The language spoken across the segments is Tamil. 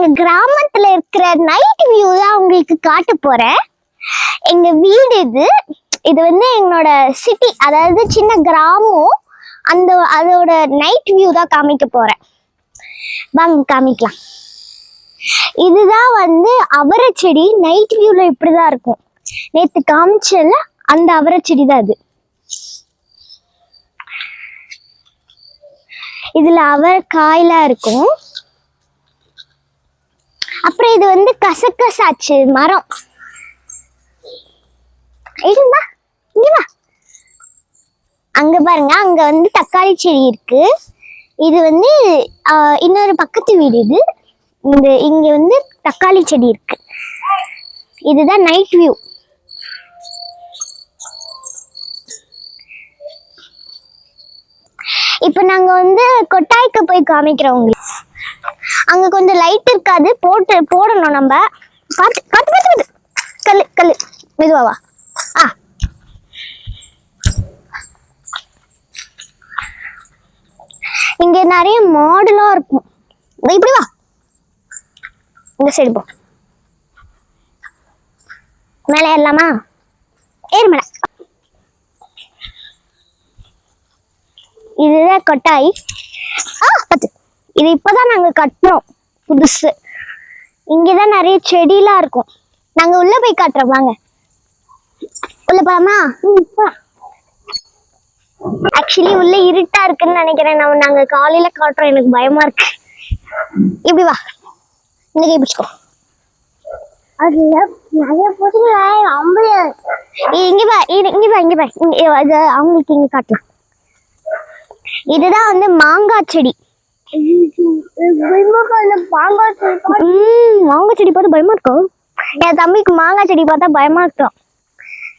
எங்க கிராமத்துல இருக்கிற நைட் வியூ தான் உங்களுக்கு காட்ட போறேன். எங்க வீடு இது வந்து எங்களோட சிட்டி, அதாவது சின்ன கிராமம். அதோட நைட் வியூ தான் காமிக்க போறேன். வாங்க காமிக்கலாம். இதுதான் வந்து அவரை செடி. நைட் வியூல இப்படிதான் இருக்கும். நேத்து காமிச்சல அந்த அவரை செடி தான் அது. இதுல அவரை காயெல்லாம் இருக்கும். அப்புறம் இது வந்து கசக்கசாச்சு மரம். இங்க வா, அங்க பாருங்க, அங்க வந்து தக்காளி செடி இருக்கு. இது வந்து இன்னொரு பக்கத்து வீடு. இங்க வந்து தக்காளி செடி இருக்கு. இதுதான் நைட் வியூ. இப்ப நாங்க வந்து கொட்டாய்க்கு போய் காமிக்கிறோம் உங்களுக்கு. அங்க கொஞ்சம் லைட் இருக்காது, போடணும் நம்ம. பார்த்து பார்த்து பார்த்து கல்லு கல்லு மெதுவாவா. இங்க நிறைய மாடுலாம் இருக்கும். இப்படி வா, இந்த சைடு போ. மேலே ஏறலாமா? ஏறு மேல. இதுதான் கொட்டாய். பத்து. இது இப்பதான் நாங்க கட்டுறோம், புதுசு. இங்கதான் நிறைய செடிலாம் இருக்கும். நாங்க உள்ள போய் காட்டுறோம், வாங்க. உள்ள போலாமா? ஆக்சுவலி உள்ள இருட்டா இருக்குன்னு நினைக்கிறேன். நாங்க காலையில காட்டுறோம், எனக்கு பயமா இருக்கு. இப்படி வா, இந்த கை பிடிச்சுக்கோ. இங்க வா, இங்க வா, இங்க வா. அவங்களுக்கு இங்க காட்டலாம். இதுதான் வந்து மாங்காய் செடி. மாங்காய் செடி பார்த்தா பயமா இருக்கும். என் தம்பிக்கு மாங்காய் செடி பார்த்தா பயமா இருக்கும்.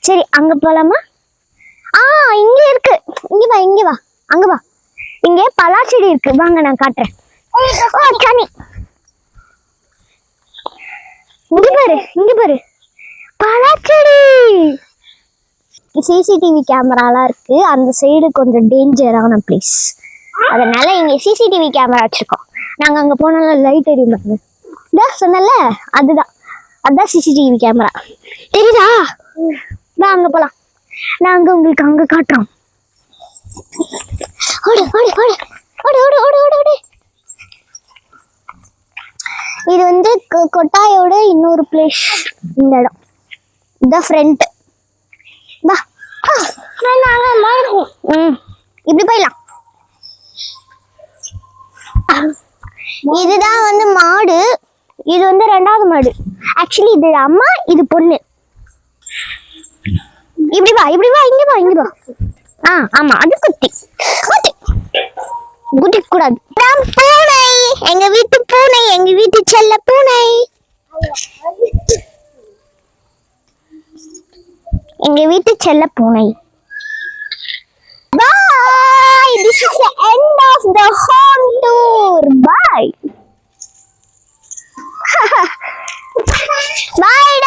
சரி, அங்க போலாமா? இங்க இருக்கு. இங்க வா, இங்க வா, அங்க வா. இங்க பலா செடி இருக்கு, வாங்க நான் காட்டுறேன். சனி, இங்க பாரு, இங்க பாரு, பலா செடி. சிசிடிவி கேமராலாம் இருக்கு. அந்த சைடு கொஞ்சம் டேஞ்சரான பிளேஸ், அதனால இங்க சிசிடிவி கேமரா வச்சிருக்கோம். நாங்க அங்க போனாலும் லைட் எரியும் பாருங்க. இதான் சொன்னல, அதான் சிசிடிவி கேமரா. தெரியுதா? வா, அங்க போலாம். நாங்க உங்களுக்கு அங்க காட்டுறோம். ஓடு ஓடு ஓடு ஓடு ஓடு ஓடு ஓடு ஓடு. இது வந்து கொட்டாயோட இன்னொரு பிளேஸ். இந்த இடம் இதான் ஃப்ரண்ட். வா, இப்படி போயிடலாம். இதுதான் வந்து மாடு. இது வந்து ரெண்டாவது மாடு. ஆக்சுவலி இது அம்மா, இது பொண்ணு. இப்படி வா, இப்படி வா, இங்க வா, இங்க வா. ஆமா, அது குட்டி குட்டி கூடாது. பூனை, எங்க வீட்டு பூனை, எங்க வீட்டு செல்ல பூனை, எங்க வீட்டு செல்ல பூனை. Bye. This is the end of the home tour. Bye. Bye.